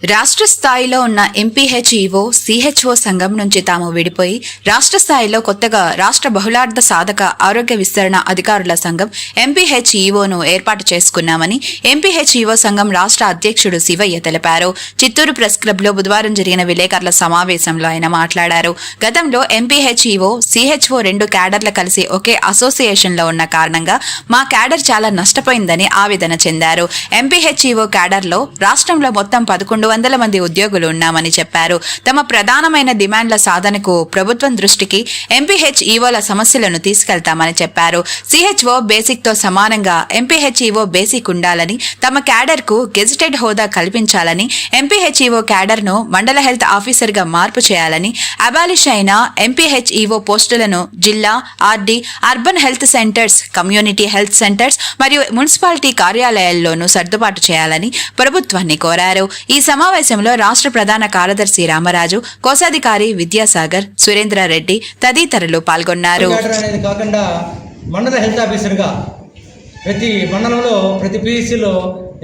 రాష్ట్ర స్థాయిలో ఉన్న ఎంపీహెచ్ఈఓ సిహెచ్ఓ సంఘం నుంచి తాము విడిపోయి రాష్ట్ర స్థాయిలో కొత్తగా రాష్ట్ర బహుళార్థ సాధక ఆరోగ్య విస్తరణ అధికారుల సంఘం ఎంపీహెచ్ఈఓను ఏర్పాటు చేసుకున్నామని ఎంపీహెచ్ఈఓ సంఘం రాష్ట్ర అధ్యక్షుడు శివయ్య తెలిపారు. చిత్తూరు ప్రెస్ క్లబ్లో బుధవారం జరిగిన విలేకరుల సమావేశంలో ఆయన మాట్లాడారు. గతంలో ఎంపీహెచ్ఈఓ సిహెచ్ఓ రెండు క్యాడర్లు కలిసి ఒకే అసోసియేషన్లో ఉన్న కారణంగా మా క్యాడర్ చాలా నష్టపోయిందని ఆవేదన చెందారు. ఎంపీహెచ్ఈఓ క్యాడర్లో రాష్ట్రంలో మొత్తం 1100 మంది ఉద్యోగులు ఉన్నామని చెప్పారు. తమ ప్రధానమైన డిమాండ్ల సాధనకు ప్రభుత్వం దృష్టికి ఎంపీహెచ్ఈఓల సమస్యలను తీసుకెళ్తామని చెప్పారు. సిహెచ్ఓ బేసిక్ తో సమానంగా ఎంపీహెచ్ఈఓ బేసిక్ ఉండాలని, తమ క్యాడర్ కు గెజిటెడ్ హోదా కల్పించాలని, ఎంపీహెచ్ఈఓ క్యాడర్ ను మండల హెల్త్ ఆఫీసర్ గా మార్పు చేయాలని, అబాలిష్ అయిన ఎంపీహెచ్ఈఓ పోస్టులను జిల్లా, RD, urban health centres, community health centres మరియు మున్సిపాలిటీ కార్యాలయాల్లోనూ సర్దుబాటు చేయాలని ప్రభుత్వాన్ని కోరారు. ఈ సమావేశంలో రాష్ట్ర ప్రధాన కార్యదర్శి రామరాజు, కోశాధికారి విద్యాసాగర్, సురేంద్రారెడ్డి తదితరులు పాల్గొన్నారు. కాకుండా మండల హెల్త్ ఆఫీసర్గా ప్రతి మండలంలో ప్రతి పిహెచ్సిలో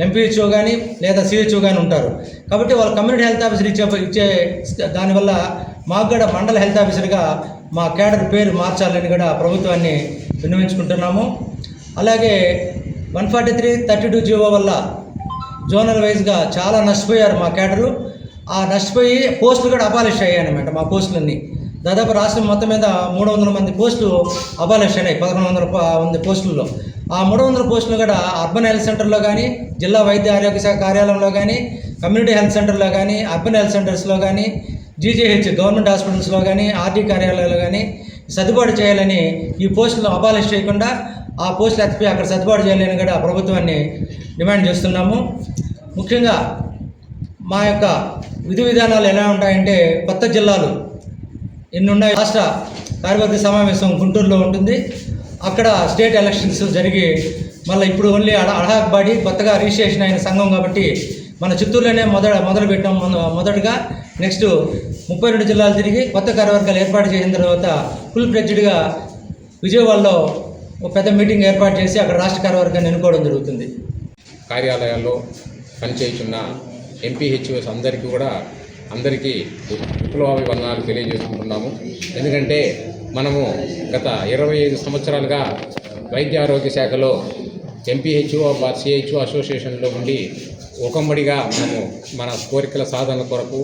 ఎంపీహెచ్ఓ కానీ లేదా సిహెచ్ఓ కానీ ఉంటారు. కాబట్టి వాళ్ళు కమ్యూనిటీ హెల్త్ ఆఫీసర్ ఇచ్చే దానివల్ల మాకు కూడా మండల హెల్త్ ఆఫీసర్గా మా క్యాడర్ పేరు మార్చాలని కూడా ప్రభుత్వాన్ని విన్నవించుకుంటున్నాము. అలాగే 143/32 జీవో వల్ల జోనల్ వైజ్గా చాలా నష్టపోయారు మా క్యాడరు. ఆ నష్టపోయి పోస్టులు కూడా అబాలిష్ అయ్యాయన్నమాట. మా పోస్టులన్నీ దాదాపు రాష్ట్రం మొత్తం మీద 300 మంది పోస్టులు అబాలిష్ అయినాయి. 1100 పోస్టుల్లో ఆ 300 పోస్టులు కూడా అర్బన్ హెల్త్ సెంటర్లో కానీ, జిల్లా వైద్య ఆరోగ్య శాఖ కార్యాలయంలో కానీ, కమ్యూనిటీ హెల్త్ సెంటర్లో కానీ, అర్బన్ హెల్త్ సెంటర్స్లో కానీ, జీజీహెచ్ గవర్నమెంట్ హాస్పిటల్స్లో కానీ, ఆర్డీ కార్యాలయాల్లో కానీ సర్దుబాటు చేయాలని, ఈ పోస్టులు అబాలిష్ చేయకుండా ఆ పోస్టులు ఎత్తిపోయి అక్కడ సర్దుబాటు చేయాలని కూడా ప్రభుత్వాన్ని డిమాండ్ చేస్తున్నాము. ముఖ్యంగా మా యొక్క విధి విధానాలు ఎలా ఉంటాయంటే, కొత్త జిల్లాలు ఎన్ని ఉన్నాయి. రాష్ట్ర కార్యవర్గ సమావేశం గుంటూరులో ఉంటుంది. అక్కడ స్టేట్ ఎలక్షన్స్ జరిగి మళ్ళీ ఇప్పుడు ఓన్లీ అడహాక్ బాడీ కొత్తగా రిజిస్ట్రేషన్ అయిన సంఘం కాబట్టి మన చిత్తూరులోనే మొదలు పెట్టాం. మొదటగా నెక్స్ట్ 32 జిల్లాలు తిరిగి కొత్త కార్యవర్గాలు ఏర్పాటు చేసిన తర్వాత ఫుల్ ఫ్లెడ్జ్డ్గా విజయవాడలో ఒక పెద్ద మీటింగ్ ఏర్పాటు చేసి అక్కడ రాష్ట్ర కార్యవర్గాన్ని ఎన్నుకోవడం జరుగుతుంది. కార్యాలయాల్లో పనిచేస్తున్న ఎంపీహెచ్ఓస్ అందరికీ విప్లవాభివందనాలు తెలియజేసుకుంటున్నాము. ఎందుకంటే మనము గత 25 సంవత్సరాలుగా వైద్య ఆరోగ్య శాఖలో ఎంపీహెచ్ఓ సిహెచ్ఓ అసోసియేషన్లో ఉండి ఒకమ్మడిగా మన కోరికల సాధన కొరకు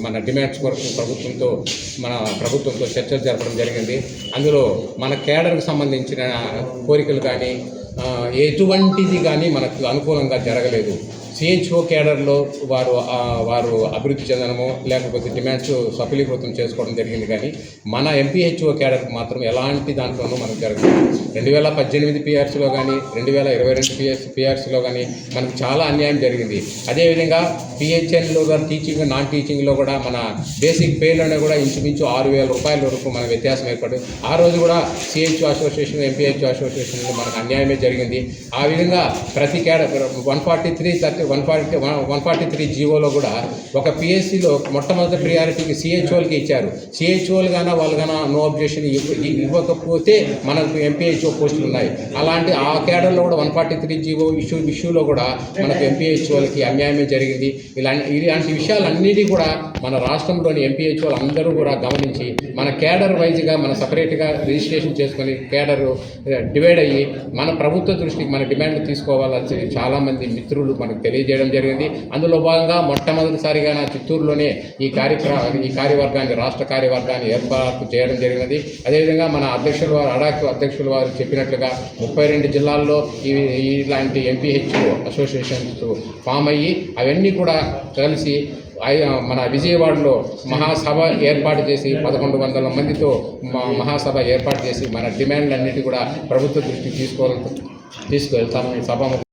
మన డిమాండ్స్ కొరకు ప్రభుత్వంతో చర్చలు జరపడం జరిగింది. అందులో మన కేడర్కు సంబంధించిన కోరికలు కానీ ఎటువంటిది కానీ మనకు అనుకూలంగా జరగలేదు. సిహెచ్ఓ కేడర్లో వారు అభివృద్ధి చెందడమో లేకపోతే డిమాండ్స్ సఫలీకృతం చేసుకోవడం జరిగింది. కానీ మన ఎంపీహెచ్ఓ కేడర్కి మాత్రం ఎలాంటి దాంట్లోనూ మనకు జరగలేదు. 2018 పిఆర్సీలో కానీ 2022 పిఆర్సీలో కానీ మనకు చాలా అన్యాయం జరిగింది. అదేవిధంగా పిహెచ్ఎన్లో కానీ టీచింగ్ నాన్ టీచింగ్లో కూడా మన బేసిక్ పేలోనే కూడా ఇంచుమించు 6,000 రూపాయల వరకు మన వ్యత్యాసం ఏర్పడింది. ఆ రోజు కూడా సిహెచ్ఓ అసోసియేషన్ ఎంపీహెచ్ఓ అసోసియేషన్లో మనకు అన్యాయమే జరిగింది. ఆ విధంగా ప్రతి కేడర్ 143 జీవోలో కూడా ఒక పిఎస్సిలో మొట్టమొదటి ప్రియారిటీకి సిహెచ్ఓలకి ఇచ్చారు. సిహెచ్ఓలు కానీ వాళ్ళు కానీ నో అబ్జెక్షన్ ఇవ్వకపోతే మనకు ఎంపీహెచ్ఓ పోస్టులు ఉన్నాయి. అలాంటి ఆ కేడర్లో కూడా 143 జీవో ఇష్యూలో కూడా మనకు ఎంపీహెచ్ఓలకి అన్యాయమే జరిగింది. ఇలాంటి విషయాలన్నిటి కూడా మన రాష్ట్రంలోని ఎంపీహెచ్ఓలు అందరూ కూడా గమనించి మన కేడర్ వైజ్గా మన సపరేట్గా రిజిస్ట్రేషన్ చేసుకొని కేడర్ డివైడ్ అయ్యి మన ప్రభుత్వ దృష్టికి మన డిమాండ్లు తీసుకోవాలని చాలామంది మిత్రులు మనకు తెలియజేయడం జరిగింది. అందులో భాగంగా మొట్టమొదటిసారిగా నా చిత్తూరులోనే ఈ కార్యవర్గాన్ని రాష్ట్ర కార్యవర్గాన్ని ఏర్పాటు చేయడం జరిగినది. అదేవిధంగా మన అధ్యక్షుల వారు చెప్పినట్లుగా 32 జిల్లాల్లో ఇలాంటి ఎంపీహెచ్ఓ అసోసియేషన్స్ ఫామ్ అయ్యి అవన్నీ కూడా కలిసి మన విజయవాడలో మహాసభ ఏర్పాటు చేసి 1100 మందితో మహాసభ ఏర్పాటు చేసి మన డిమాండ్లన్నిటి కూడా ప్రభుత్వ దృష్టికి తీసుకువెళ్తామని సభ